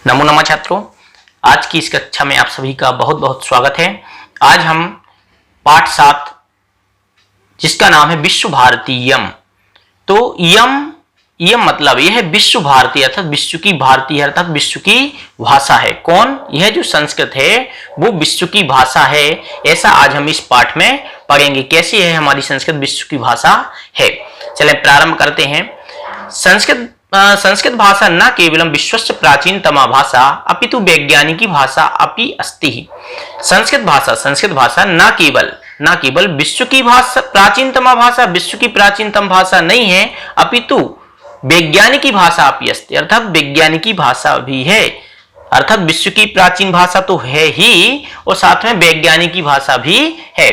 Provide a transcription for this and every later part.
नमो नमः छात्रों, आज की इस कक्षा में आप सभी का बहुत बहुत स्वागत है। आज हम पाठ 7 जिसका नाम है विश्व भारतीयम। तो यम मतलब यह विश्व भारती अर्थात विश्व की भारतीय अर्थात विश्व की भाषा है। कौन? यह जो संस्कृत है वो विश्व की भाषा है, ऐसा आज हम इस पाठ में पढ़ेंगे। कैसी है हमारी संस्कृत विश्व की भाषा है। चले प्रारंभ करते हैं। संस्कृत भाषा न केवलम विश्वस्य प्राचीनतमा भाषा अपितु वैज्ञानिकी भाषा अपि अस्ति। संस्कृत भाषा न केवल विश्व की भाषा प्राचीनतमा भाषा विश्व की प्राचीनतम भाषा नहीं है, अपितु वैज्ञानिकी भाषा अपि अस्ति अर्थात वैज्ञानिकी भाषा भी है। अर्थात विश्व की प्राचीन भाषा तो है ही और साथ में वैज्ञानिकी भाषा भी है।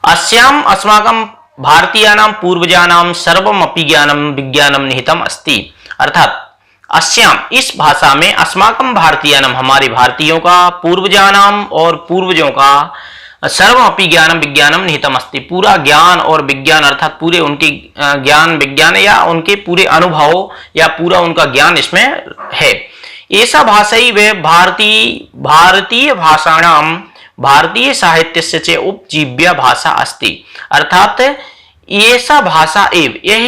अस्याम अस्माकं भारतीयानां पूर्वजानां सर्वमपि ज्ञानम विज्ञानम निहितम अस्ति। अर्थात अस्याम इस भाषा में अस्माकं भारतीयानां हमारे भारतीयों का पूर्वजानां और पूर्वजों का सर्वमपि ज्ञानम विज्ञानम निहितम अस्ति पूरा ज्ञान और विज्ञान अर्थात पूरे उनके ज्ञान विज्ञान या उनके पूरे अनुभव या पूरा उनका ज्ञान इसमें है। ऐसा भाषा ही वे भारतीय भाषाणां भारतीय साहित्यस्य च उपजीव्य भाषा अस्ति। अर्थात ऐसा भाषा एवं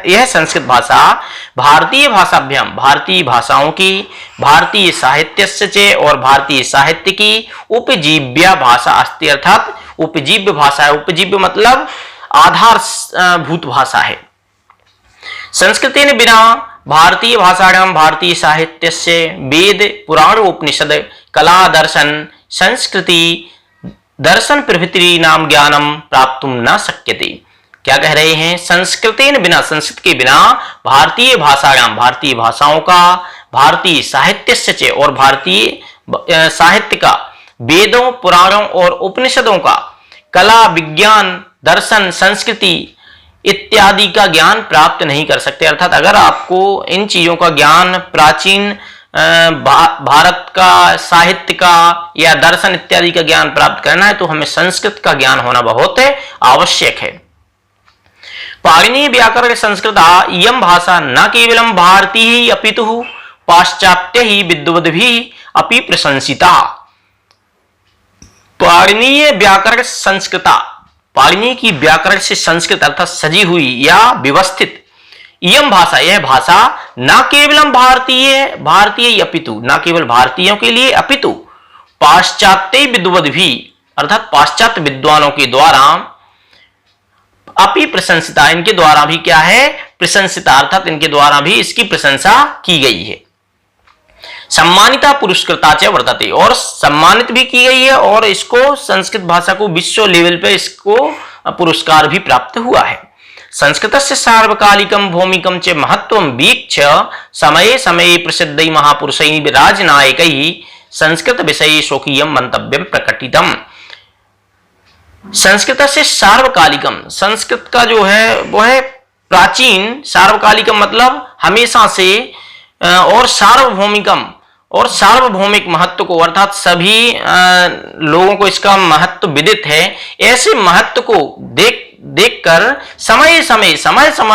यह संस्कृत भाषा भारतीय भाषाभ्याम भारतीय भाषाओं की भारतीय साहित्यस्य च और भारतीय साहित्य की उपजीव्य भाषा अस्ति अर्थात उपजीव्य भाषा है। उपजीव्य मतलब आधारभूत भाषा है। संस्कृतेन बिना भारतीय भाषाणां भारतीय साहित्यस्य वेद पुराण उपनिषद कला दर्शन संस्कृति दर्शन प्रभृति नाम ज्ञानम प्राप्तुम न शक्यते। क्या कह रहे हैं? संस्कृतेन बिना संस्कृत के बिना भारतीय भाषाणां भारतीय भाषाओं का भारतीय साहित्यस्य च और भारतीय साहित्य का वेदों पुराणों और उपनिषदों का कला विज्ञान दर्शन संस्कृति इत्यादि का ज्ञान प्राप्त नहीं कर सकते। अर्थात अगर आपको इन चीजों का ज्ञान प्राचीन भारत का साहित्य का या दर्शन इत्यादि का ज्ञान प्राप्त करना है तो हमें संस्कृत का ज्ञान होना बहुत आवश्यक है। पाणिनीय व्याकरण संस्कृता इयं भाषा न केवलम भारतीय अपितु पाश्चात्य ही विद्वद्भिः अपि प्रशंसिता। पाणिनीय व्याकरण संस्कृता पाणिनि की व्याकरण से संस्कृत अर्थात सजी हुई या व्यवस्थित यम भाषा यह भाषा न केवलम भारतीय अपितु न केवल भारतीयों के लिए अपितु पाश्चात्य विद्वद भी अर्थात पाश्चात्य विद्वानों के द्वारा अपि प्रशंसिता इनके द्वारा भी क्या है? प्रशंसिता अर्थात इनके द्वारा भी इसकी प्रशंसा की गई है। सम्मानिता पुरस्कृता च वर्तते और सम्मानित भी की गई है और इसको संस्कृत भाषा को विश्व लेवल पे इसको पुरस्कार भी प्राप्त हुआ है। संस्कृतस्य सार्वकालिकं भौमिकं च महत्वं वीक्ष्य समये समये प्रसिद्धै महापुरुषै राजनायकै संस्कृत विषये स्वकीयं मंतव्यं प्रकटितम्। संस्कृत से सार्वकालिकम संस्कृत का जो है वो है प्राचीन। सार्वकालिकम मतलब हमेशा से और सार्वभौमिकम और सार्वभौमिक महत्व को अर्थात सभी लोगों को इसका महत्व विदित है। ऐसे महत्व को देखकर समय समय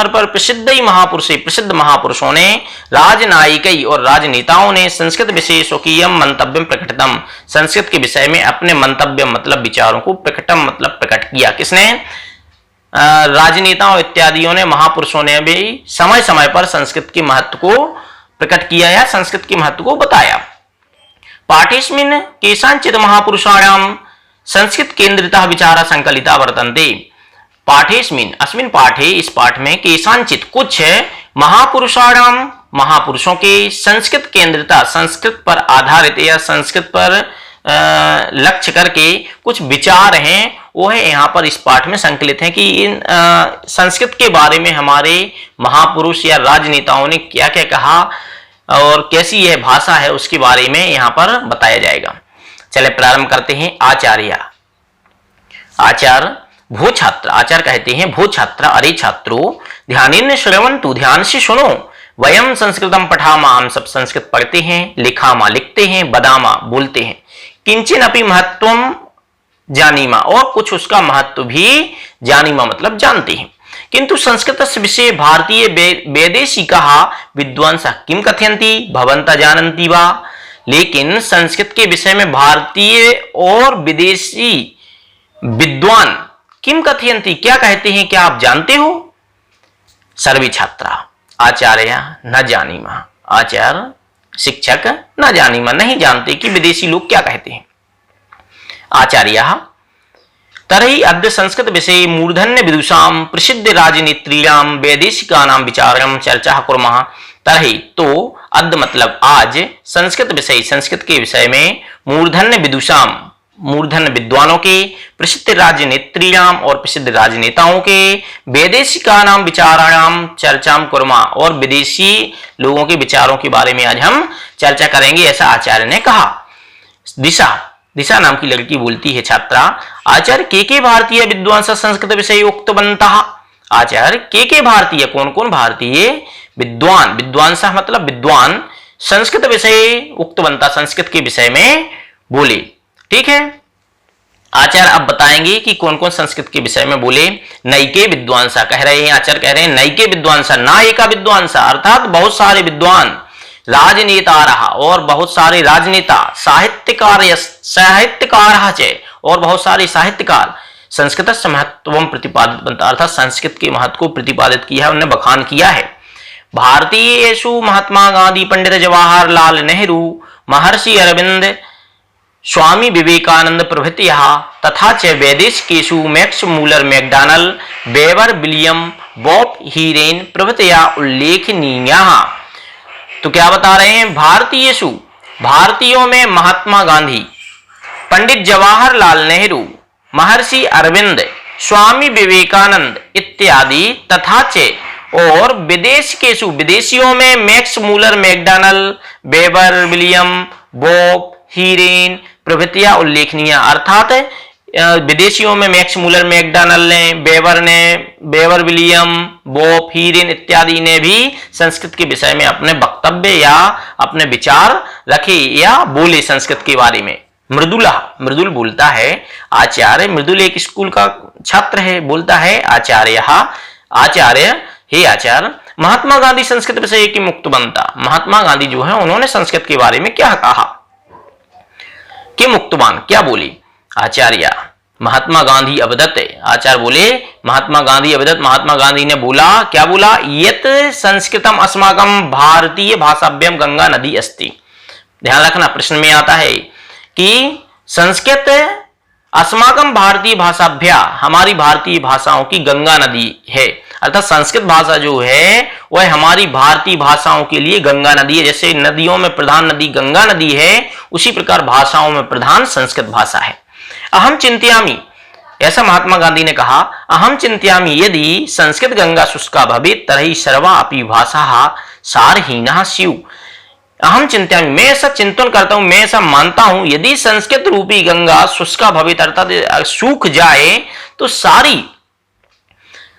पर प्रसिद्ध महापुरुषों ने राजनायिक और राजनेताओं ने संस्कृत विषय स्वकीय मंतव्य प्रकटतम संस्कृत के विषय में अपने मंतव्य मतलब विचारों को प्रकटम मतलब प्रकट किया। किसने? राजनेताओं इत्यादियों ने महापुरुषों ने भी समय समय पर संस्कृत के महत्व को प्रकट किया या संस्कृत के महत्व को बताया। पाठेस्मिन् केषाञ्चित् महापुरुषाणां संस्कृत केंद्रितः विचारः संकलिता वर्तन्ते। पाठेस्मिन् अस्मिन् पाठे इस पाठ में केषाञ्चित् कुछ महापुरुषाणां महापुरुषों के संस्कृत केंद्रिता संस्कृत पर आधारित या संस्कृत पर लक्ष्य करके कुछ विचार हैं वो है यहाँ पर इस पाठ में संकलित है कि इन संस्कृत के बारे में हमारे महापुरुष या राजनेताओं ने क्या क्या कहा और कैसी यह भाषा है उसके बारे में यहाँ पर बताया जाएगा। चले प्रारंभ करते हैं। आचार्य भो छात्र आचार्य कहते हैं भो छात्र अरे छात्रो ध्यानेन श्रवन्तु ध्यान से सुनो वयम संस्कृतम पठामा हम सब संस्कृत पढ़ते हैं लिखामा लिखते हैं बदामा बोलते हैं किंचन अपि महत्वम जानीमा और कुछ उसका महत्व भी जानीमा मतलब जानते हैं। किंतु संस्कृतस्य विषये भारतीय वैदेशिकाः विद्वांसः किं कथयन्ति भवन्तः जानन्ति वा। लेकिन संस्कृत के विषय में भारतीय और विदेशी विद्वान किम कथयन्ति क्या कहते हैं, क्या आप जानते हो। सर्वे छात्रा आचार्य न जानीमा, आचार्य शिक्षक न जानीमा, नहीं जानते कि विदेशी लोग क्या कहते हैं। आचार्यः तर्हि अद्य संस्कृत विषये मूर्धन्य विदुषां प्रसिद्ध राजनेत्रीणां वैदेशिकानां विचारं चर्चा कुर्मः। तर्हि तो अद्य मतलब आज संस्कृत विषय, संस्कृत के विषय में मूर्धन्य विदुषां, मूर्धन्य विद्वानों के, प्रसिद्ध राजनेत्रीणां और प्रसिद्ध राजनेताओं के, वैदेशिकानां विचाराणां चर्चा कुर्मः और विदेशी लोगों के विचारों के बारे में आज हम चर्चा करेंगे, ऐसा आचार्य ने कहा। दिशा, दिशा नाम की लड़की बोलती है, छात्रा आचार्य के भारतीय विद्वांस संस्कृत विषय उक्तवन्तः। आचार्य के भारतीय, कौन कौन भारतीय विद्वान, विद्वांसः मतलब विद्वान, संस्कृत विषय उक्तवन्तः संस्कृत के विषय में बोले। ठीक है, आचार्य अब बताएंगे कि कौन कौन संस्कृत के विषय में बोले। नैके विद्वांसा कह रहे हैं, आचार्य कह रहे हैं नैके विद्वांसा, ना एका विद्वांसा अर्थात बहुत सारे विद्वान, राजनेता रहा और बहुत सारे राजनेता, साहित्यकार और बहुत सारे साहित्यकार संस्कृत से महत्व प्रतिपादित अर्थात संस्कृत के महत्व को प्रतिपादित किया है, उन्हें बखान किया है। भारतीयेषु महात्मा गांधी, पंडित जवाहरलाल नेहरू, महर्षि अरविंद, स्वामी विवेकानंद प्रभृतयः तथा च वैदेशिकेषु Max Muller Macdonald, Weber William, Bob हीरेन प्रभृतयः उल्लेखनीयाः। तो क्या बता रहे हैं, भारतीयेषु भारतीयों में महात्मा गांधी, पंडित जवाहरलाल नेहरू, महर्षि अरविंद, स्वामी विवेकानंद इत्यादि तथा च और विदेशिकेषु विदेशियों में Max Muller Macdonald, Weber William, Bob हीरेन प्रभृतियां उल्लेखनीय अर्थात विदेशियों में मैक्स मूलर मैकडॉनल्ड ने, वेबर विलियम, बॉब हीरेन इत्यादि ने भी संस्कृत के विषय में अपने वक्तव्य या अपने विचार रखे या बोले संस्कृत के बारे में। मृदुला, मृदुल बोलता है, आचार्य मृदुल एक स्कूल का छात्र है, बोलता है आचार्य, आचार्य हे आचार्य महात्मा गांधी संस्कृत विषय की मुक्तवंता, महात्मा गांधी जो है उन्होंने संस्कृत के बारे में क्या कहा कि मुक्तवान क्या बोले। आचार्य महात्मा गांधी अवदत, आचार्य बोले महात्मा गांधी अवदत, महात्मा गांधी ने बोला, क्या बोला, यत संस्कृतम अस्माकं भारतीय भाषाभ्यम गंगा नदी अस्ति। ध्यान रखना प्रश्न में आता है कि संस्कृत अस्माकं भारतीय भाषाभ्या, हमारी भारतीय भाषाओं की गंगा नदी है, अर्थात संस्कृत भाषा जो है वह हमारी भारतीय भाषाओं के लिए गंगा नदी है। जैसे नदियों में प्रधान नदी गंगा नदी है, उसी प्रकार भाषाओं में प्रधान संस्कृत भाषा है। अहम चिंतयामि, ऐसा महात्मा गांधी ने कहा, अहम चिंतयामि यदि संस्कृत गंगा शुष्का भवेत् तर्हि सर्वा अपि भाषाः सारहीनाः स्युः। अहम चिंतयामि, मैं ऐसा चिंतन करता हूं, मैं ऐसा मानता हूं, यदि संस्कृत रूपी गंगा शुष्का भवेत् अर्थात सूख जाए तो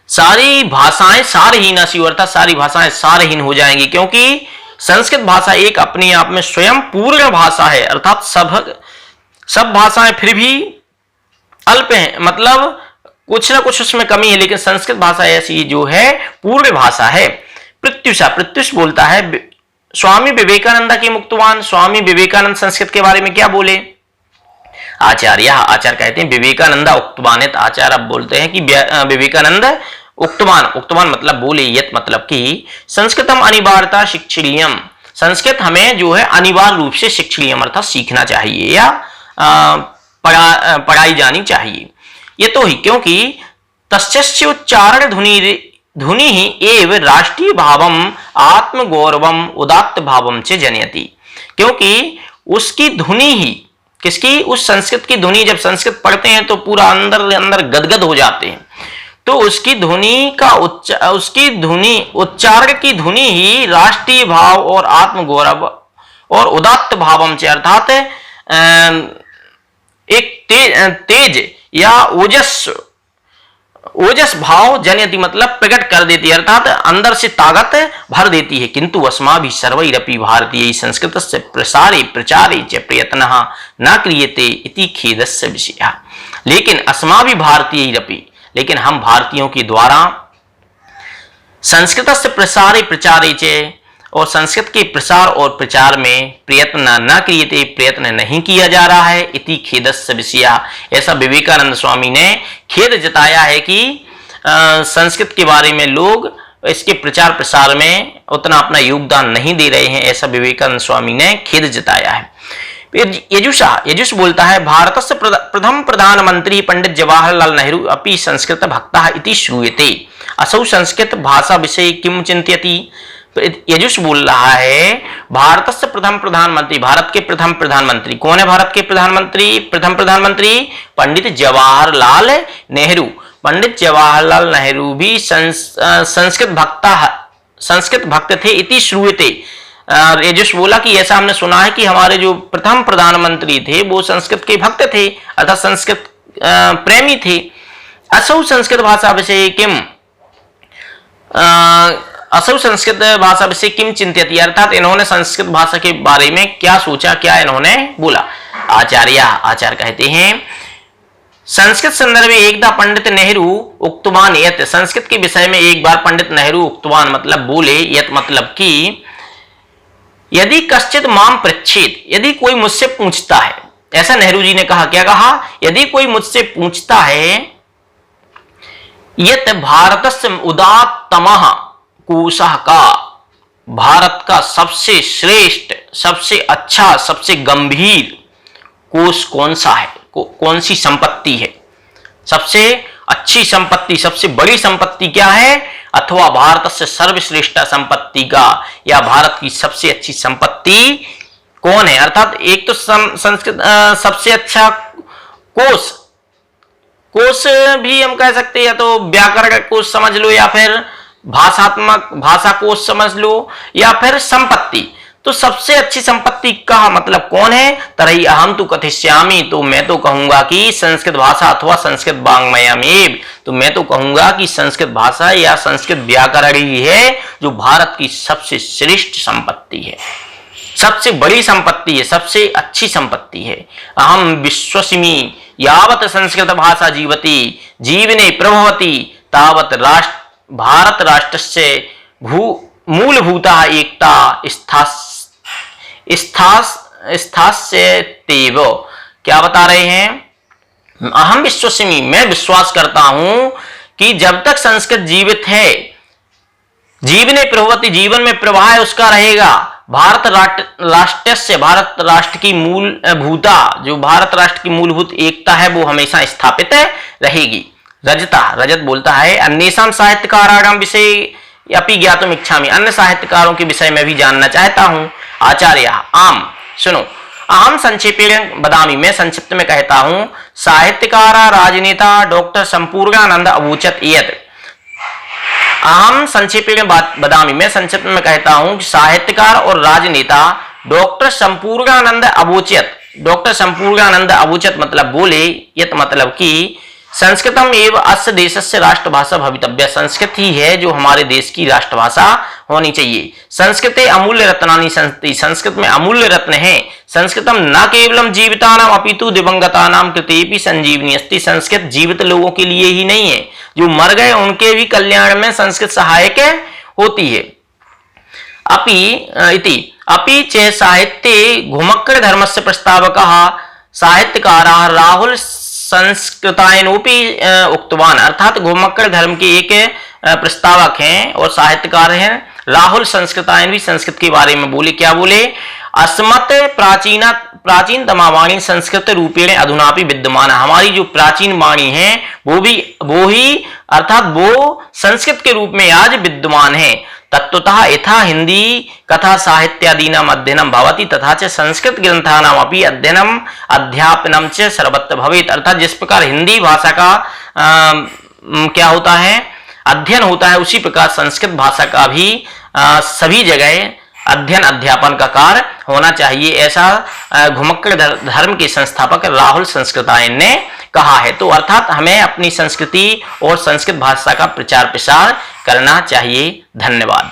सारी भाषाएं सारहीन स्युः अर्थात सारी भाषाएं सारहीन हो जाएंगी, क्योंकि संस्कृत भाषा एक अपने आप में स्वयं पूर्ण भाषा है, अर्थात सब भाषाएं फिर भी अल्प हैं, मतलब कुछ ना कुछ उसमें कमी है, लेकिन संस्कृत भाषा ऐसी जो है पूर्ण भाषा है। प्रत्युषा, प्रत्युष बोलता है स्वामी विवेकानंद के मुक्तवान, स्वामी विवेकानंद संस्कृत के बारे में क्या बोले। आचार्य, आचार्य कहते हैं विवेकानंद उक्तवानित, आचार्य अब बोलते हैं कि विवेकानंद उक्तवान, उक्तवान मतलब बोले, यत मतलब कि संस्कृतम अनिवार्यता शिक्षणीयम, संस्कृत हमें जो है अनिवार्य रूप से शिक्षणीयम अर्थात सीखना चाहिए या पढ़ाई जानी चाहिए। ये तो ही क्योंकि तस्य उच्चारण ध्वनि ही एव राष्ट्रीय भावम आत्मगौरवम उदात्त भावम च जनयति, क्योंकि उसकी ध्वनि ही, किसकी, उस संस्कृत की ध्वनि, जब संस्कृत पढ़ते हैं तो पूरा अंदर अंदर गदगद हो जाते हैं, तो उसकी ध्वनि का उसकी ध्वनि उच्चारण की ध्वनि ही राष्ट्रीय भाव और आत्मगौरव और उदात्त भावम से अर्थात एक तेज या ओजस भाव जनयति मतलब प्रकट कर देती है, अर्थात अंदर से ताकत भर देती है। किंतु अस्माभिः सर्वैरपि भारतीय संस्कृतस्य प्रसारे प्रचारे च प्रयत्नः न क्रियते इति खेदस्य विषयः। लेकिन अस्माभिः भारतीयैरपि, लेकिन हम भारतीयों के द्वारा संस्कृतस्य प्रसारे प्रचारे च, और संस्कृत के प्रसार और प्रचार में प्रयत्न न क्रियते, प्रयत्न नहीं किया जा रहा है, इति खेदस्य विषया। ऐसा विवेकानंद स्वामी ने खेद जताया है कि संस्कृत के बारे में लोग इसके प्रचार प्रसार में उतना अपना योगदान नहीं दे रहे हैं, ऐसा विवेकानंद स्वामी ने खेद जताया है। यजुष बोलता है, भारतस्य प्रथम प्रधानमंत्री पंडित जवाहरलाल नेहरू अपि संस्कृत भक्तः इति श्रूयते, असौ संस्कृत भाषा विषय किम चिंतयति। यजुष बोल रहा है, भारतस्य प्रथम प्रधानमंत्री, भारत के प्रथम प्रधानमंत्री कौन है? भारत के प्रथम प्रधानमंत्री पंडित जवाहरलाल नेहरू। पंडित जवाहरलाल नेहरू भी संस्कृत भक्त थे, इति श्रूयते। यजुष बोला कि ऐसा हमने सुना है कि हमारे जो प्रथम प्रधानमंत्री थे वो संस्कृत के भक्त थे, अर्थात संस्कृत प्रेमी थे। असौ संस्कृत भाषा विषय किम, असौ संस्कृत भाषा विषय किम चिंतयति, अर्थात इन्होंने संस्कृत भाषा के बारे में क्या सोचा, क्या इन्होंने बोला। आचार्य कहते हैं, संस्कृत संदर्भ में एकदा पंडित नेहरू उक्तवान यत्, संस्कृत के विषय में एक बार पंडित नेहरू उक्तवान मतलब बोले, यत् मतलब कि यदि कश्चित माम पृच्छेत, यदि कोई मुझसे पूछता है, ऐसा नेहरू जी ने कहा। क्या कहा? यदि कोई मुझसे पूछता है, यत् भारतस्य उदात्तमः कोशः का, भारत का सबसे श्रेष्ठ, सबसे अच्छा, सबसे गंभीर कोश कौन सा है, कौन सी संपत्ति है, सबसे अच्छी संपत्ति, सबसे बड़ी संपत्ति क्या है, अथवा भारत से सर्वश्रेष्ठ संपत्ति का, या भारत की सबसे अच्छी संपत्ति कौन है। अर्थात एक तो संस्कृत सबसे अच्छा कोश भी हम कह सकते हैं, या तो व्याकरण कोश समझ लो, या फिर भाषात्मक भाषा कोश समझ लो, या फिर संपत्ति। तो सबसे अच्छी संपत्ति का मतलब कौन है? तरही अहम तो कथिष्यामि, तो मैं तो कहूंगा कि संस्कृत भाषा अथवा संस्कृत वाङ्मयमेव, तो मैं तो कहूंगा कि संस्कृत भाषा या संस्कृत व्याकरण ही है जो भारत की सबसे श्रेष्ठ संपत्ति है, सबसे बड़ी संपत्ति है, सबसे अच्छी संपत्ति है। अहम विश्वसिमि यावत संस्कृत भाषा जीवति जीवने प्रभवति तावत भारत राष्ट्रस्य मूलभूता एकता स्थास्यतेव। क्या बता रहे हैं? अहम विश्वसिमि, मैं विश्वास करता हूं कि जब तक संस्कृत जीवित है, जीवने प्रभवति, जीवन में प्रवाह उसका रहेगा, भारत राष्ट्रस्य, भारत राष्ट्र की मूलभूता, जो भारत राष्ट्र की मूलभूत एकता है वो हमेशा स्थापित रहेगी। रजत बोलता है, अन्येषां साहित्यकाराणां विषय अपि ज्ञातुम इच्छामि, अन्य साहित्यकारों के विषय में भी जानना चाहता हूं। आचार्य आम, सुनो, अहम संक्षेपेण बदामी, मैं संक्षिप्त में कहता हूं, साहित्यकारा राजनेता डॉक्टर संपूर्णानंद अवोचत यत्, अहम संक्षेपेण बदामी, मैं संक्षिप्त में कहता हूं कि साहित्यकार और राजनेता डॉक्टर संपूर्णानंद अवोचत, डॉक्टर संपूर्णानंद अवोचत मतलब बोले, यत् मतलब कि संस्कृतम एवं अस्य देशस्य राष्ट्रभाषा भवितव्य, संस्कृत ही है जो हमारे देश की राष्ट्रभाषा होनी चाहिए। संस्कृते अमूल्य रत्नानि सन्ति, संस्कृत में अमूल्य रत्न है। संस्कृतम न केवलम जीवितानाम अपितु दिवंगतानाम कृतेपि संजीवनी अस्ति, संस्कृत जीवित लोगों के लिए ही नहीं है, जो मर गए उनके भी कल्याण में संस्कृत सहायक होती है। अपि च साहित्ये घुमक्कड़ धर्मस्य प्रस्तावकः साहित्यकारः राहुल संस्कृतायनोपि उक्तवान, अर्थात घुमक्कड़ धर्म के एक प्रस्तावक हैं और साहित्यकार हैं राहुल संस्कृतायन भी संस्कृत के बारे में बोले। क्या बोले? अस्मत् प्राचीन तमावाणी संस्कृत रूपेण अधुनापि विद्यमान, हमारी जो प्राचीन वाणी है वो ही अर्थात वो संस्कृत के रूप में आज विद्यमान है। तत्वतः यथा हिंदी कथा साहित्यादीनाम अध्ययनम भवति तथा च संस्कृत ग्रंथानाम अपि अध्ययनम अध्यापनम च सर्वत्र भवेत्, अर्थात जिस प्रकार हिंदी भाषा का क्या होता है, अध्ययन होता है, उसी प्रकार संस्कृत भाषा का भी सभी जगह अध्ययन अध्यापन का कार्य होना चाहिए, ऐसा घुमक्कड़ धर्म के संस्थापक राहुल संस्कृतायन ने कहा है। तो अर्थात हमें अपनी संस्कृति और संस्कृत भाषा का प्रचार प्रसार करना चाहिए। धन्यवाद।